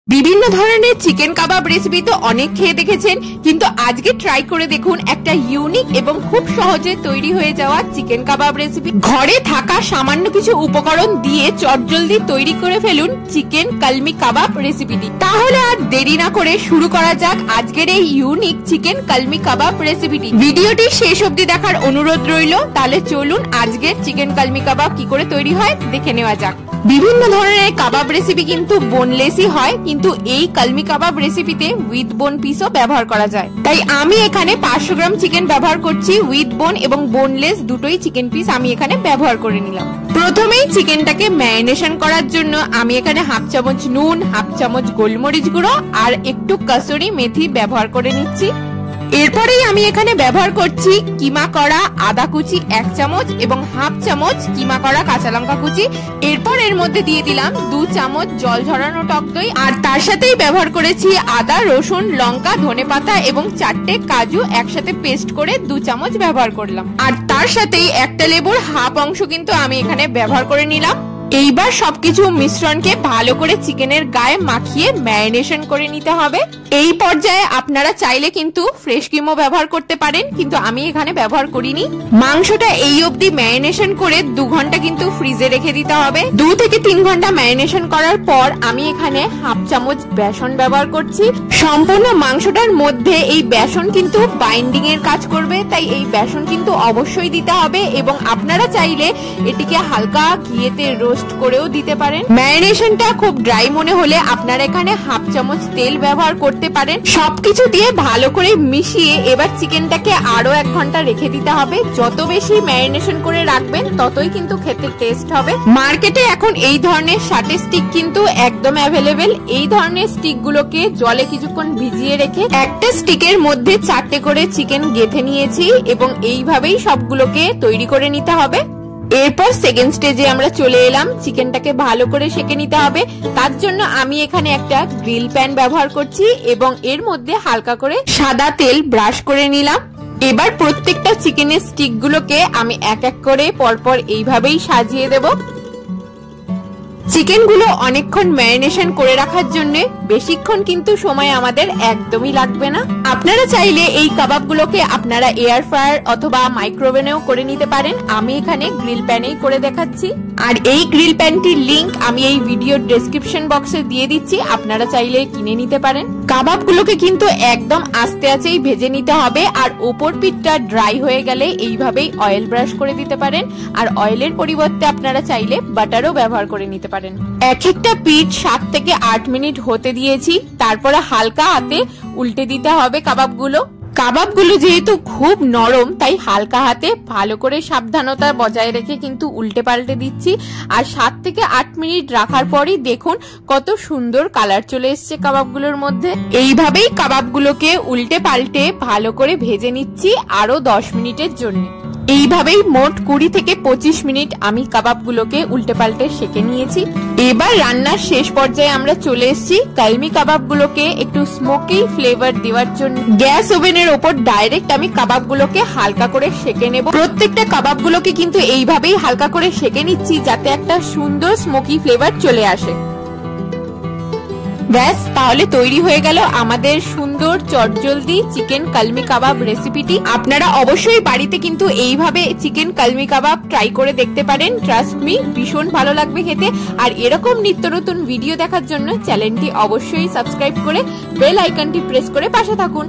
বিভিন্ন ধরনের চিকেন কাবাব রেসিপি তো অনেক খেয়ে দেখেছেন, কিন্তু আজকে ট্রাই করে দেখুন একটা ইউনিক এবং খুব সহজে তৈরি হয়ে যাওয়া চিকেন কাবাব রেসিপি। ঘরে থাকা সামান্য কিছু উপকরণ দিয়ে চটজলদি তৈরি করে ফেলুন চিকেন কলমি কাবাব রেসিপিটি। তাহলে আর দেরি না করে শুরু করা যাক আজকের এই ইউনিক চিকেন কলমি কাবাব রেসিপিটি। ভিডিওটি শেষ অবধি দেখার অনুরোধ রইল। তাহলে চলুন আজকের চিকেন কলমি কাবাব কি করে তৈরি হয় দেখে নেওয়া যাক। বিভিন্ন ধরনের কাবাব রেসিপি কিন্তু বোনলেসই হয়, কিন্তু এই কলমি কাবাব রেসিপিতে উইথ বোন পিসও ব্যবহার করা যায়। তাই আমি এখানে 500 গ্রাম চিকেন ব্যবহার করছি। উইথ বোন এবং বোনলেস দুটোই চিকেন পিস আমি এখানে ব্যবহার করে নিলাম। প্রথমেই চিকেনটাকে ম্যারিনেশন করার জন্য আমি এখানে হাফ চামচ নুন, হাফ চামচ গোলমরিচ গুঁড়ো আর একটু কসুরি মেথি ব্যবহার করে নিচ্ছি। এরপরেই আমি এখানে ব্যবহার করছি কিমা করা আদা কুচি 1 চামচ এবং হাফ চামচ কিমা করা কাঁচা লঙ্কা কুচি। এরপর এর মধ্যে দিয়ে দিলাম 2 চামচ জল ঝরানো টক দই, আর তার সাথেই ব্যবহার করেছি আদা, রসুন, লঙ্কা, ধনেপাতা এবং 4টে কাজু একসাথে পেস্ট করে 2 চামচ ব্যবহার করলাম। আর তার সাথেই একটা লেবুর হাফ অংশ কিন্তু আমি এখানে ব্যবহার করে নিলাম। এইবার সবকিছু মিশ্রণকে ভালো করে চিকেনের গায়ে মাখিয়ে ম্যারিনেশন করে নিতে হবে। এই পর্যায়ে আপনারা চাইলে কিন্তু ফ্রেশ ক্রিমও ব্যবহার করতে পারেন, কিন্তু আমি এখানে ব্যবহার করিনি। মাংসটা এই অবধি ম্যারিনেশন করে 2 ঘন্টা কিন্তু ফ্রিজে রেখে দিতে হবে। 2 থেকে 3 ঘন্টা ম্যারিনেশন করার পর আমি এখানে হাফ চামচ বেসন ব্যবহার করছি। সম্পূর্ণ মাংসটার মধ্যে এই বেসন কিন্তু বাইন্ডিং এর কাজ করবে, তাই এই বেসন কিন্তু অবশ্যই দিতে হবে। এবং আপনারা চাইলে এটিকে হালকা ঘিয়েতে রোস্ট করেও দিতে পারেন। ম্যারিনেশনটা খুব ড্রাই মনে হলে আপনারা এখানে হাফ চামচ তেল ব্যবহার করতে পারেন। সবকিছু দিয়ে ভালো করে মিশিয়ে এবার চিকেনটাকে আরো 1 ঘন্টা রেখে দিতে হবে। যত বেশি ম্যারিনেশন করে রাখবেন ততই কিন্তু খেতে টেস্ট হবে। মার্কেটে এখন এই ধরনের শাটে স্টিক কিন্তু একদম অ্যাভেলেবেল। এই ধরনের স্টিক গুলোকে জলে কিছুক্ষণ ভিজিয়ে রেখে একটা স্টিকের মধ্যে 4টে করে চিকেন গেঁথে নিয়েছি এবং এইভাবেই সবগুলোকে তৈরি করে নিতে হবে। এরপর সেকেন্ড স্টেজে আমরা চলে এলাম। চিকেনটাকে ভালো করে সেকে নিতে হবে। তার জন্য আমি এখানে একটা গ্রিল প্যান ব্যবহার করছি এবং এর মধ্যে হালকা করে সাদা তেল ব্রাশ করে নিলাম। এবার প্রত্যেকটা চিকেনের স্টিক গুলোকে আমি এক এক করে পরপর এইভাবেই সাজিয়ে দেব। চিকেন গুলো অনেকক্ষণ ম্যারিনেশন করে রাখার জন্য বেশিক্ষণ কিন্তু সময় আমাদের একদমই লাগবে না। আপনারা চাইলে এই কাবাব গুলোকে আপনারা এয়ার ফ্রায়ার অথবা মাইক্রোওভেনেও করে নিতে পারেন। আমি এখানে গ্রিল প্যানেই করে দেখাচ্ছি। আর এই গ্রিল প্যানটির লিংক আমি এই ভিডিওর ডেসক্রিপশন বক্সে দিয়ে দিচ্ছি, আপনারা চাইলে কিনে নিতে পারেন। কাবাব গুলোকে কিন্তু একদম আস্তে আস্তেই ভেজে নিতে হবে। আর ওপর পিঠটা ড্রাই হয়ে গেলে এইভাবেই অয়েল ব্রাশ করে দিতে পারেন। আর অয়েলের পরিবর্তে আপনারা চাইলে বাটারও ব্যবহার করে নিতে পারেন। এক একটা পিঠ 7 থেকে 8 মিনিট হতে দিয়েছি। তারপরে হালকা হাতে উল্টে দিতে হবে কাবাবগুলো যেহেতু খুব নরম, তাই হালকা হাতে ভালো করে সাবধানতা বজায় রেখে কিন্তু উল্টে পাল্টে দিচ্ছি। আর 7 থেকে 8 মিনিট রাখার পরই দেখুন কত সুন্দর কালার চলে এসছে কাবাবগুলোর মধ্যে। এইভাবেই কাবাবগুলোকে উল্টে পাল্টে ভালো করে ভেজে নিচ্ছি আরো 10 মিনিটের জন্য। এইভাবেই মোট 20 থেকে 25 মিনিট আমি কাবাবগুলোকে উল্টে পাল্টে সেকে নিয়েছি। এবার রান্নার শেষ পর্যায়ে আমরা চলে এসেছি। কলমি কাবাবগুলোকে একটু স্মোকি ফ্লেভার দেওয়ার জন্য গ্যাস ওভেনের ওপর ডাইরেক্ট আমি কাবাবগুলোকে হালকা করে সেকে নেব। প্রত্যেকটা কাবাবগুলোকে কিন্তু এইভাবেই হালকা করে সেকে নিচ্ছি যাতে একটা সুন্দর স্মোকি ফ্লেভার চলে আসে। ব্যাস, তাহলে তৈরি হয়ে গেল আমাদের সুন্দর চটজলদি চিকেন কলমি কাবাব রেসিপিটি। আপনারা অবশ্যই বাড়িতে কিন্তু এইভাবে চিকেন কলমি কাবাব ট্রাই করে দেখতে পারেন। ট্রাস্ট মি, ভীষণ ভালো লাগবে খেতে। আর এরকম নিত্য নতুন ভিডিও দেখার জন্য চ্যানেলটি অবশ্যই সাবস্ক্রাইব করে বেল আইকনটি প্রেস করে পাশে থাকুন।